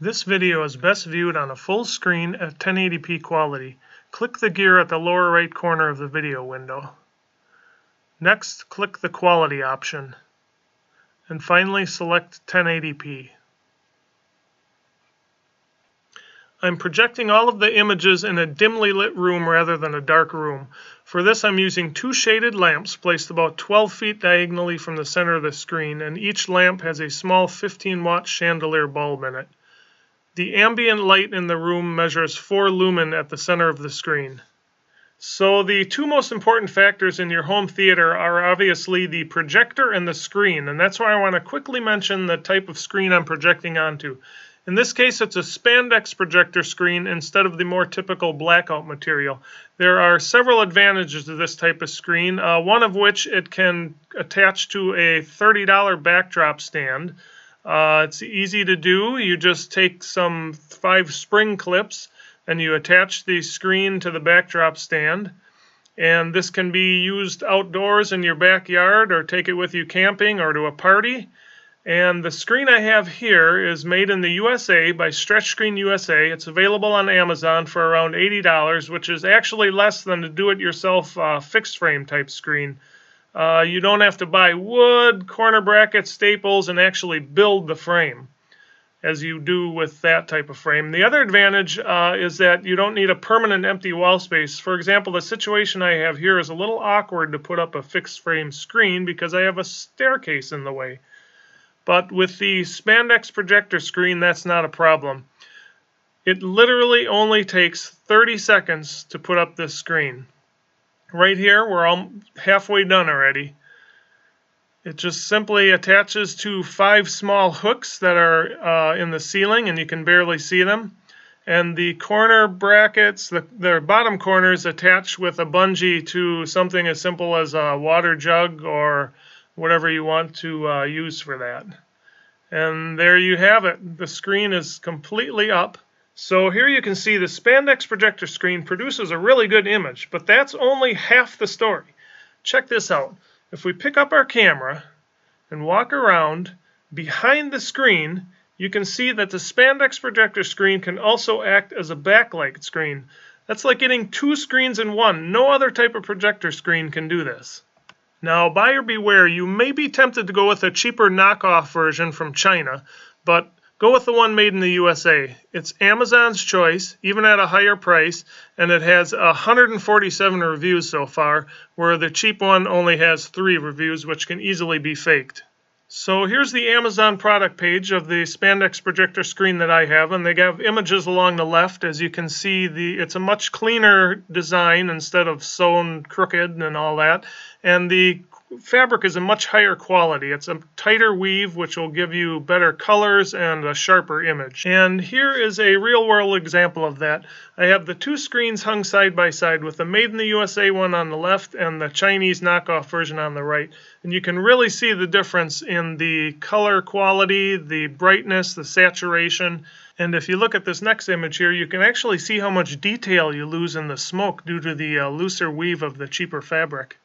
This video is best viewed on a full screen at 1080p quality. Click the gear at the lower right corner of the video window. Next, click the quality option. And finally, select 1080p. I'm projecting all of the images in a dimly lit room rather than a dark room. For this, I'm using two shaded lamps placed about 12 feet diagonally from the center of the screen, and each lamp has a small 15-watt chandelier bulb in it. The ambient light in the room measures 4 lumen at the center of the screen. So the two most important factors in your home theater are obviously the projector and the screen, and that's why I want to quickly mention the type of screen I'm projecting onto. In this case, it's a Spandex projector screen instead of the more typical blackout material. There are several advantages to this type of screen, one of which it can attach to a $30 backdrop stand. It's easy to do. You just take some 5 spring clips and you attach the screen to the backdrop stand. And this can be used outdoors in your backyard, or take it with you camping or to a party. And the screen I have here is made in the USA by Stretch Screen USA. It's available on Amazon for around $80, which is actually less than a do-it-yourself fixed frame type screen. You don't have to buy wood, corner brackets, staples, and actually build the frame as you do with that type of frame. The other advantage is that you don't need a permanent empty wall space. For example, the situation I have here is a little awkward to put up a fixed frame screen because I have a staircase in the way. But with the Spandex projector screen, that's not a problem. It literally only takes 30 seconds to put up this screen. Right here, we're all halfway done already. It just simply attaches to 5 small hooks that are in the ceiling, and you can barely see them. And the corner brackets, the bottom corners, attach with a bungee to something as simple as a water jug or whatever you want to use for that. And there you have it. The screen is completely up. So here you can see the Spandex projector screen produces a really good image, but that's only half the story. Check this out. If we pick up our camera and walk around behind the screen, you can see that the Spandex projector screen can also act as a backlight screen. That's like getting 2 screens in one. No other type of projector screen can do this. Now, buyer beware, you may be tempted to go with a cheaper knockoff version from China, but go with the one made in the USA. It's Amazon's choice, even at a higher price, and it has 147 reviews so far, where the cheap one only has 3 reviews, which can easily be faked. So here's the Amazon product page of the Spandex projector screen that I have, and they have images along the left. As you can see, it's a much cleaner design instead of sewn crooked and all that. And the fabric is a much higher quality. It's a tighter weave, which will give you better colors and a sharper image. And here is a real-world example of that. I have the 2 screens hung side by side, with the Made in the USA one on the left and the Chinese knockoff version on the right. And you can really see the difference in the color quality, the brightness, the saturation. And if you look at this next image here, you can actually see how much detail you lose in the smoke due to the looser weave of the cheaper fabric.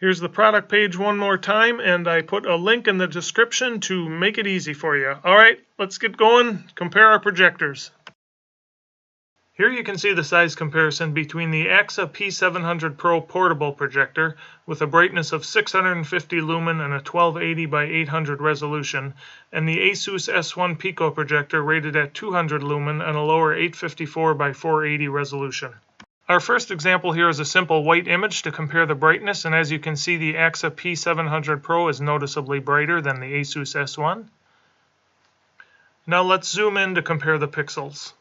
Here's the product page one more time, and I put a link in the description to make it easy for you. Alright, let's get going. Compare our projectors. Here you can see the size comparison between the Aaxa P700 Pro portable projector with a brightness of 650 lumen and a 1280 by 800 resolution, and the Asus S1 pico projector rated at 200 lumen and a lower 854 by 480 resolution. Our first example here is a simple white image to compare the brightness, and as you can see, the Aaxa P700 Pro is noticeably brighter than the Asus S1. Now let's zoom in to compare the pixels.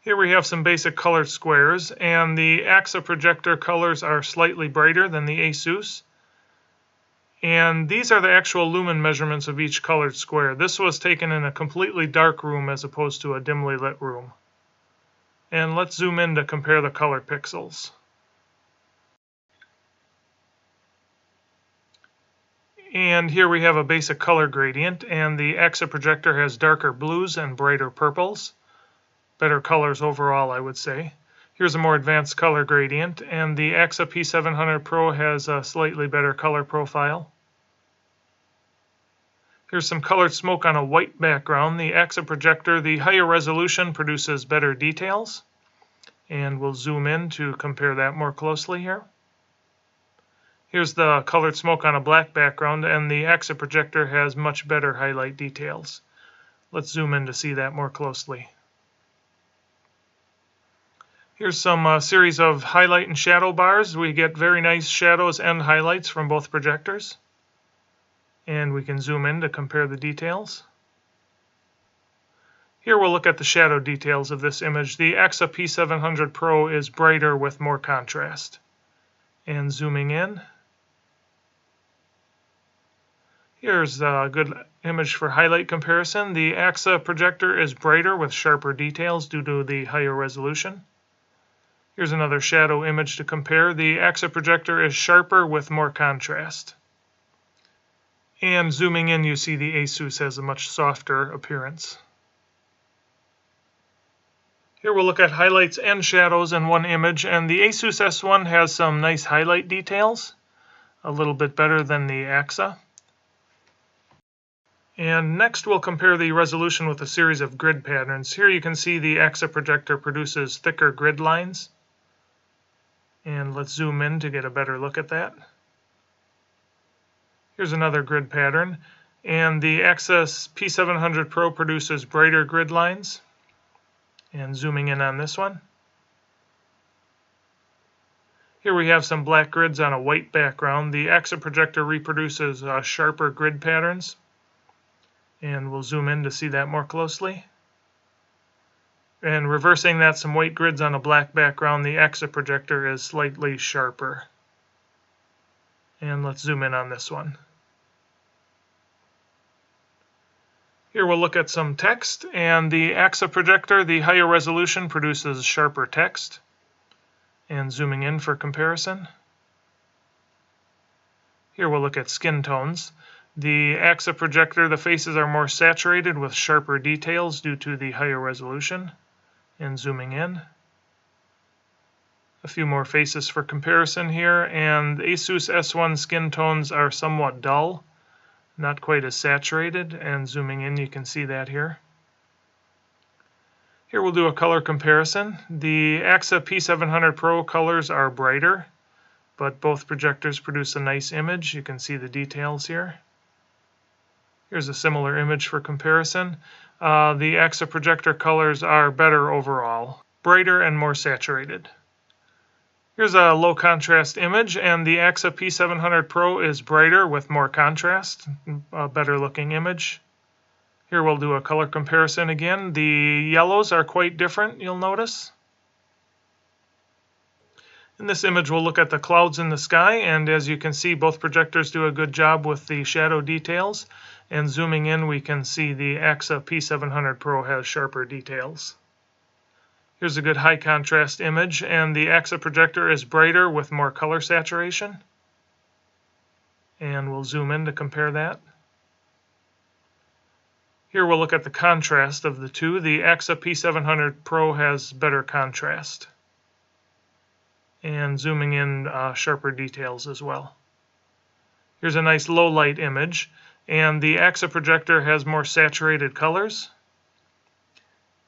Here we have some basic colored squares, and the Aaxa projector colors are slightly brighter than the Asus. And these are the actual lumen measurements of each colored square. This was taken in a completely dark room as opposed to a dimly lit room. And let's zoom in to compare the color pixels. And here we have a basic color gradient, and the Aaxa projector has darker blues and brighter purples. Better colors overall, I would say. Here's a more advanced color gradient, and the Aaxa P700 Pro has a slightly better color profile. Here's some colored smoke on a white background. The Aaxa projector, the higher resolution, produces better details. And we'll zoom in to compare that more closely here. Here's the colored smoke on a black background, and the Aaxa projector has much better highlight details. Let's zoom in to see that more closely. Here's some series of highlight and shadow bars. We get very nice shadows and highlights from both projectors. And we can zoom in to compare the details. Here we'll look at the shadow details of this image. The Aaxa P700 Pro is brighter with more contrast. And zooming in, here's a good image for highlight comparison. The Aaxa projector is brighter with sharper details due to the higher resolution. Here's another shadow image to compare. The Aaxa projector is sharper with more contrast. And zooming in, you see the Asus has a much softer appearance. Here we'll look at highlights and shadows in one image, and the Asus S1 has some nice highlight details, a little bit better than the Aaxa. And next we'll compare the resolution with a series of grid patterns. Here you can see the Aaxa projector produces thicker grid lines. And let's zoom in to get a better look at that. Here's another grid pattern, and the Aaxa P700 Pro produces brighter grid lines. And zooming in on this one. Here we have some black grids on a white background. The Aaxa projector reproduces sharper grid patterns. And we'll zoom in to see that more closely. And reversing that, some white grids on a black background, the Aaxa projector is slightly sharper. And let's zoom in on this one. Here we'll look at some text, and the Aaxa projector, the higher resolution, produces sharper text. And zooming in for comparison. Here we'll look at skin tones. The Aaxa projector, the faces are more saturated with sharper details due to the higher resolution. And zooming in. A few more faces for comparison here, and the Asus S1 skin tones are somewhat dull. Not quite as saturated, and zooming in you can see that here. Here we'll do a color comparison. The Aaxa P700 Pro colors are brighter, but both projectors produce a nice image. You can see the details here. Here's a similar image for comparison. The Aaxa projector colors are better overall, brighter and more saturated. Here's a low contrast image, and the Aaxa P700 Pro is brighter with more contrast, a better looking image. Here we'll do a color comparison again. The yellows are quite different, you'll notice. In this image we'll look at the clouds in the sky, and as you can see both projectors do a good job with the shadow details. And zooming in we can see the Aaxa P700 Pro has sharper details. Here's a good high contrast image, and the Aaxa projector is brighter with more color saturation. And we'll zoom in to compare that. Here we'll look at the contrast of the two. The Aaxa P700 Pro has better contrast. And zooming in, sharper details as well. Here's a nice low light image, and the Aaxa projector has more saturated colors.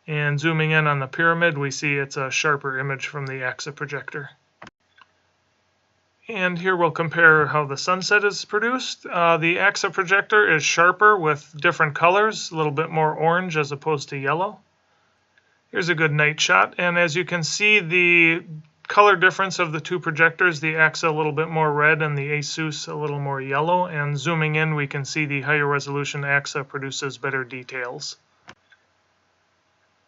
And zooming in on the pyramid, we see it's a sharper image from the Aaxa projector. And here we'll compare how the sunset is produced. The Aaxa projector is sharper with different colors, a little bit more orange as opposed to yellow. Here's a good night shot, and as you can see the color difference of the two projectors, the Aaxa a little bit more red and the Asus a little more yellow. And zooming in we can see the higher resolution Aaxa produces better details.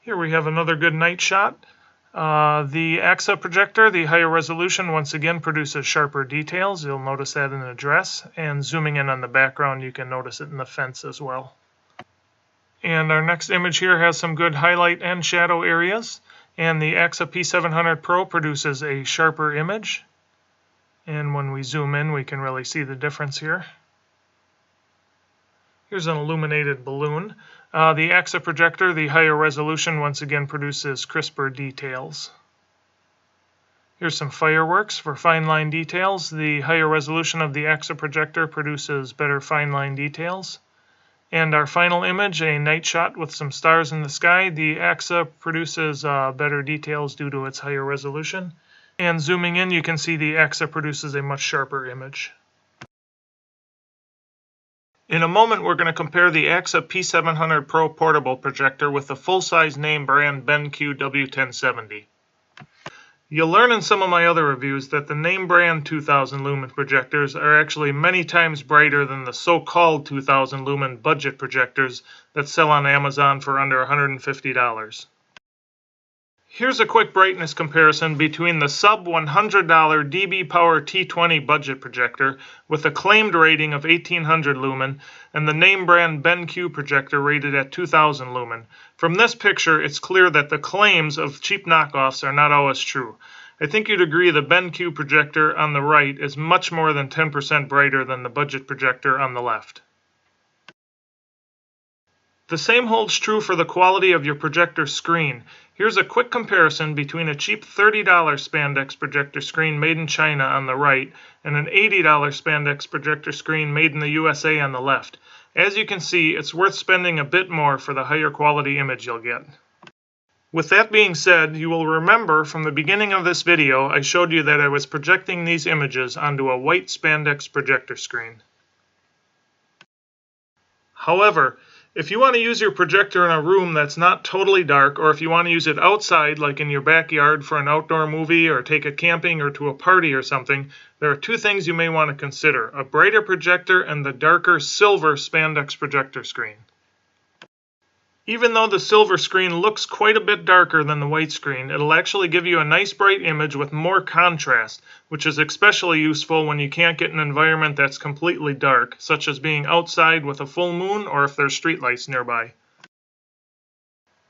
Here we have another good night shot. The Aaxa projector, the higher resolution, once again produces sharper details. You'll notice that in the dress. And zooming in on the background, you can notice it in the fence as well. And our next image here has some good highlight and shadow areas. And the Aaxa P700 Pro produces a sharper image. And when we zoom in, we can really see the difference here. Here's an illuminated balloon. The Aaxa projector, the higher resolution, once again produces crisper details. Here's some fireworks for fine line details. The higher resolution of the Aaxa projector produces better fine line details. And our final image, a night shot with some stars in the sky. The Aaxa produces better details due to its higher resolution. And zooming in, you can see the Aaxa produces a much sharper image. In a moment, we're going to compare the Aaxa P700 Pro portable projector with the full-size name brand BenQ W1070. You'll learn in some of my other reviews that the name brand 2000 lumen projectors are actually many times brighter than the so-called 2000 lumen budget projectors that sell on Amazon for under $150. Here's a quick brightness comparison between the sub $100 dB Power T20 budget projector with a claimed rating of 1800 lumen and the name brand BenQ projector rated at 2000 lumen. From this picture, it's clear that the claims of cheap knockoffs are not always true. I think you'd agree the BenQ projector on the right is much more than 10% brighter than the budget projector on the left. The same holds true for the quality of your projector screen. Here's a quick comparison between a cheap $30 Spandex projector screen made in China on the right and an $80 Spandex projector screen made in the USA on the left. As you can see, it's worth spending a bit more for the higher quality image you'll get. With that being said, you will remember from the beginning of this video I showed you that I was projecting these images onto a white Spandex projector screen. However, if you want to use your projector in a room that's not totally dark, or if you want to use it outside, like in your backyard for an outdoor movie, or take it camping or to a party or something, there are two things you may want to consider: a brighter projector and the darker silver Spandex projector screen. Even though the silver screen looks quite a bit darker than the white screen, it'll actually give you a nice bright image with more contrast, which is especially useful when you can't get an environment that's completely dark, such as being outside with a full moon or if there's streetlights nearby.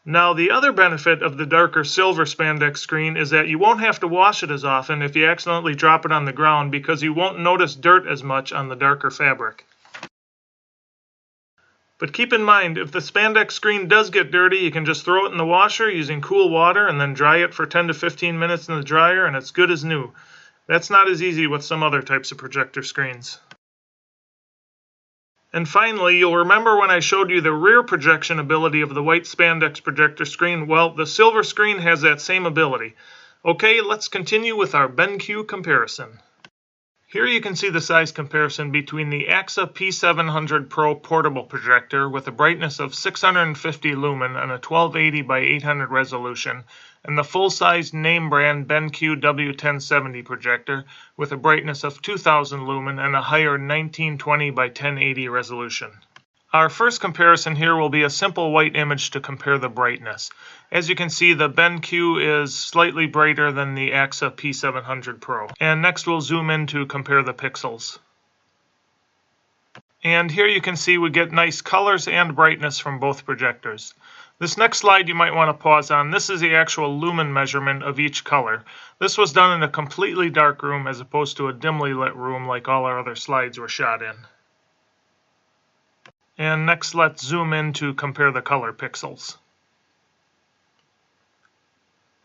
Now, the other benefit of the darker silver Spandex screen is that you won't have to wash it as often if you accidentally drop it on the ground, because you won't notice dirt as much on the darker fabric. But keep in mind, if the Spandex screen does get dirty, you can just throw it in the washer using cool water and then dry it for 10 to 15 minutes in the dryer and it's good as new. That's not as easy with some other types of projector screens. And finally, you'll remember when I showed you the rear projection ability of the white Spandex projector screen. Well, the silver screen has that same ability. Okay, let's continue with our BenQ comparison. Here you can see the size comparison between the Aaxa P700 Pro portable projector with a brightness of 650 lumen and a 1280 by 800 resolution, and the full-size name brand BenQ W1070 projector with a brightness of 2000 lumen and a higher 1920 by 1080 resolution. Our first comparison here will be a simple white image to compare the brightness. As you can see, the BenQ is slightly brighter than the Aaxa P700 Pro. And next we'll zoom in to compare the pixels. And here you can see we get nice colors and brightness from both projectors. This next slide you might want to pause on. This is the actual lumen measurement of each color. This was done in a completely dark room as opposed to a dimly lit room like all our other slides were shot in. And next let's zoom in to compare the color pixels.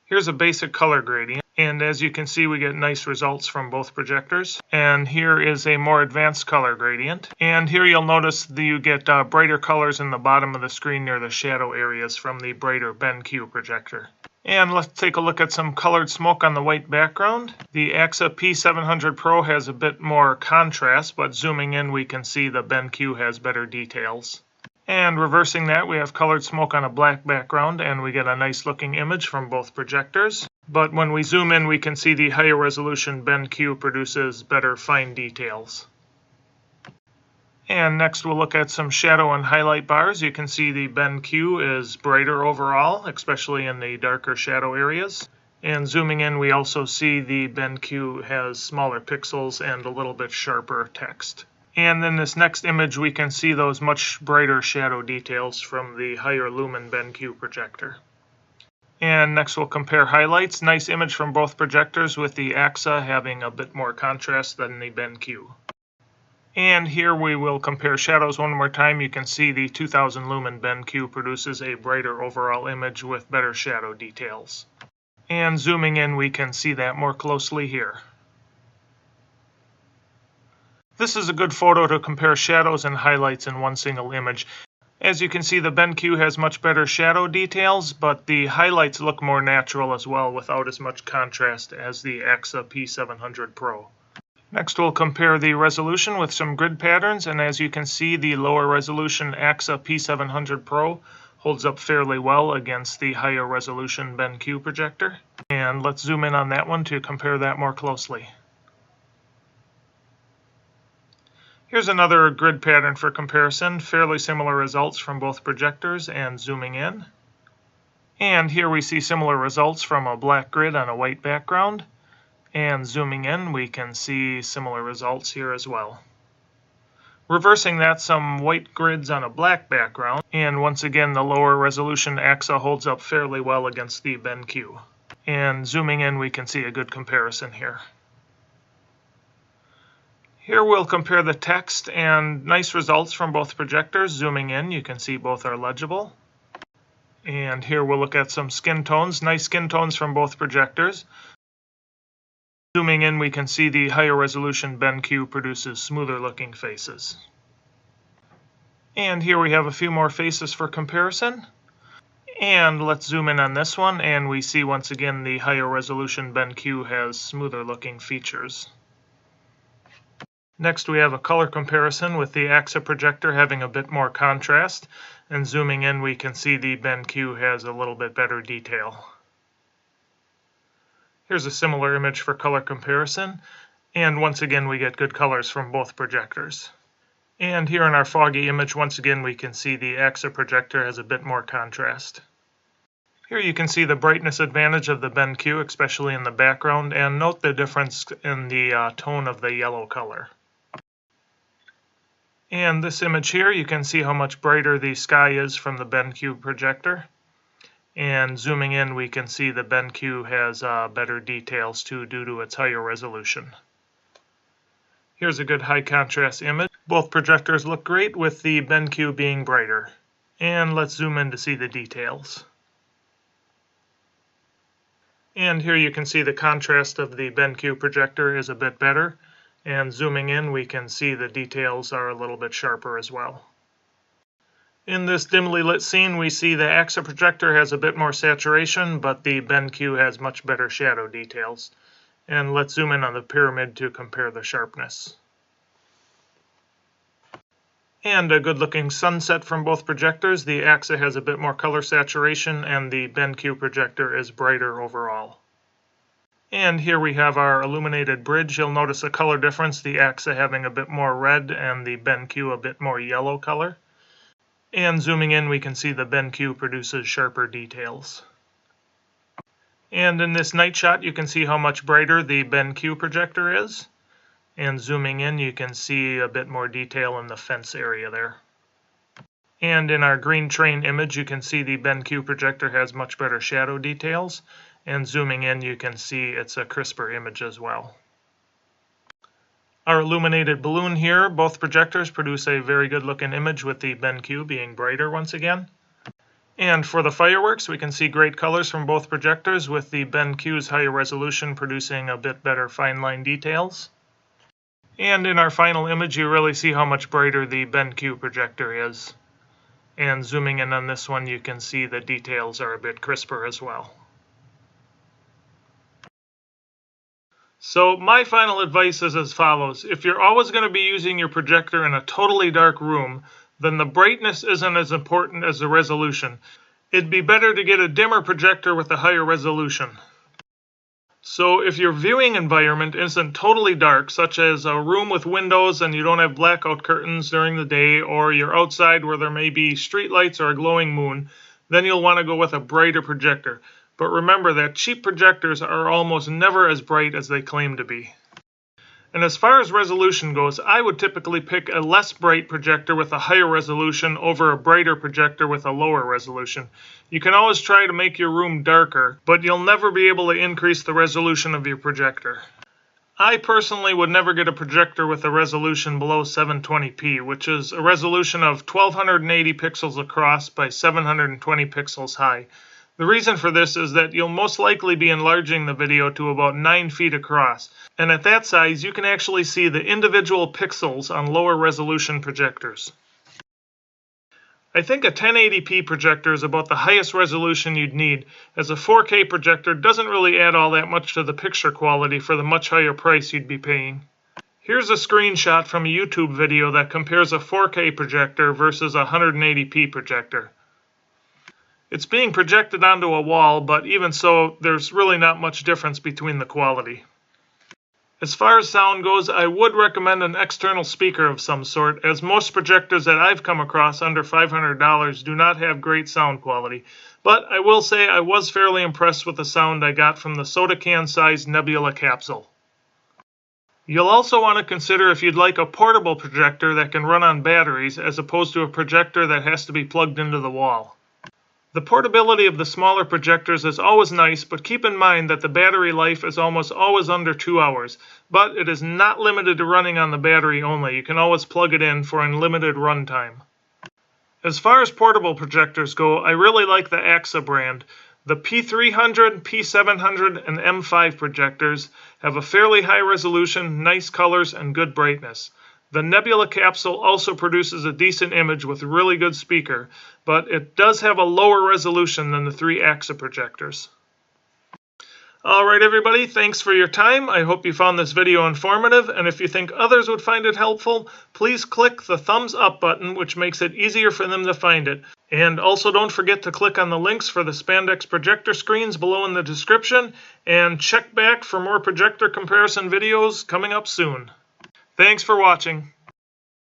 Here's a basic color gradient, and as you can see we get nice results from both projectors. And here is a more advanced color gradient. And here you'll notice that you get brighter colors in the bottom of the screen near the shadow areas from the brighter BenQ projector. And let's take a look at some colored smoke on the white background. The Aaxa P700 Pro has a bit more contrast, but zooming in we can see the BenQ has better details. And reversing that, we have colored smoke on a black background, and we get a nice looking image from both projectors. But when we zoom in, we can see the higher resolution BenQ produces better fine details. And next we'll look at some shadow and highlight bars. You can see the BenQ is brighter overall, especially in the darker shadow areas. And zooming in, we also see the BenQ has smaller pixels and a little bit sharper text. And in this next image, we can see those much brighter shadow details from the higher lumen BenQ projector. And next we'll compare highlights. Nice image from both projectors, with the Aaxa having a bit more contrast than the BenQ. And here we will compare shadows one more time. You can see the 2000 lumen BenQ produces a brighter overall image with better shadow details. And zooming in, we can see that more closely here. This is a good photo to compare shadows and highlights in one single image. As you can see, the BenQ has much better shadow details, but the highlights look more natural as well without as much contrast as the Aaxa P700 Pro. Next, we'll compare the resolution with some grid patterns, and as you can see, the lower resolution Aaxa P700 Pro holds up fairly well against the higher resolution BenQ projector. And let's zoom in on that one to compare that more closely. Here's another grid pattern for comparison, fairly similar results from both projectors, and zooming in. And here we see similar results from a black grid on a white background. And zooming in, we can see similar results here as well. Reversing that, some white grids on a black background, and once again the lower resolution Aaxa holds up fairly well against the BenQ. And zooming in, we can see a good comparison here. Here we'll compare the text, and nice results from both projectors. Zooming in, you can see both are legible. And here we'll look at some skin tones, nice skin tones from both projectors. Zooming in, we can see the higher resolution BenQ produces smoother looking faces. And here we have a few more faces for comparison. And let's zoom in on this one, and we see once again the higher resolution BenQ has smoother looking features. Next, we have a color comparison with the Aaxa projector having a bit more contrast, and zooming in we can see the BenQ has a little bit better detail. Here's a similar image for color comparison, and once again we get good colors from both projectors. And here in our foggy image, once again we can see the Aaxa projector has a bit more contrast. Here you can see the brightness advantage of the BenQ, especially in the background, and note the difference in the tone of the yellow color. And this image here, you can see how much brighter the sky is from the BenQ projector. And zooming in, we can see the BenQ has better details too due to its higher resolution. Here's a good high contrast image. Both projectors look great with the BenQ being brighter. And let's zoom in to see the details. And here you can see the contrast of the BenQ projector is a bit better. And zooming in, we can see the details are a little bit sharper as well. In this dimly lit scene, we see the Aaxa projector has a bit more saturation, but the BenQ has much better shadow details. And let's zoom in on the pyramid to compare the sharpness. And a good looking sunset from both projectors. The Aaxa has a bit more color saturation, and the BenQ projector is brighter overall. And here we have our illuminated bridge. You'll notice a color difference, the Aaxa having a bit more red and the BenQ a bit more yellow color. And zooming in, we can see the BenQ produces sharper details. And in this night shot, you can see how much brighter the BenQ projector is. And zooming in, you can see a bit more detail in the fence area there. And in our green train image, you can see the BenQ projector has much better shadow details. And zooming in, you can see it's a crisper image as well. Our illuminated balloon here, both projectors produce a very good looking image with the BenQ being brighter once again. And for the fireworks, we can see great colors from both projectors with the BenQ's higher resolution producing a bit better fine line details. And in our final image, you really see how much brighter the BenQ projector is. And zooming in on this one, you can see the details are a bit crisper as well. So my final advice is as follows. If you're always going to be using your projector in a totally dark room, then the brightness isn't as important as the resolution. It'd be better to get a dimmer projector with a higher resolution. So if your viewing environment isn't totally dark, such as a room with windows and you don't have blackout curtains during the day, or you're outside where there may be street lights or a glowing moon, then you'll want to go with a brighter projector. But remember that cheap projectors are almost never as bright as they claim to be. And as far as resolution goes, I would typically pick a less bright projector with a higher resolution over a brighter projector with a lower resolution. You can always try to make your room darker, but you'll never be able to increase the resolution of your projector. I personally would never get a projector with a resolution below 720p, which is a resolution of 1280 pixels across by 720 pixels high. The reason for this is that you'll most likely be enlarging the video to about 9 feet across, and at that size you can actually see the individual pixels on lower resolution projectors. I think a 1080p projector is about the highest resolution you'd need, as a 4K projector doesn't really add all that much to the picture quality for the much higher price you'd be paying. Here's a screenshot from a YouTube video that compares a 4K projector versus a 180p projector. It's being projected onto a wall, but even so, there's really not much difference between the quality. As far as sound goes, I would recommend an external speaker of some sort, as most projectors that I've come across under $500 do not have great sound quality. But I will say I was fairly impressed with the sound I got from the soda can-sized nebula capsule. You'll also want to consider if you'd like a portable projector that can run on batteries as opposed to a projector that has to be plugged into the wall. The portability of the smaller projectors is always nice, but keep in mind that the battery life is almost always under 2 hours. But it is not limited to running on the battery only. You can always plug it in for unlimited runtime. As far as portable projectors go, I really like the Aaxa brand. The P300, P700, and M5 projectors have a fairly high resolution, nice colors, and good brightness. The nebula capsule also produces a decent image with a really good speaker, but it does have a lower resolution than the 3 Aaxa projectors. Alright everybody, thanks for your time. I hope you found this video informative, and if you think others would find it helpful, please click the thumbs up button, which makes it easier for them to find it. And also don't forget to click on the links for the Spandex projector screens below in the description, and check back for more projector comparison videos coming up soon. Thanks for watching.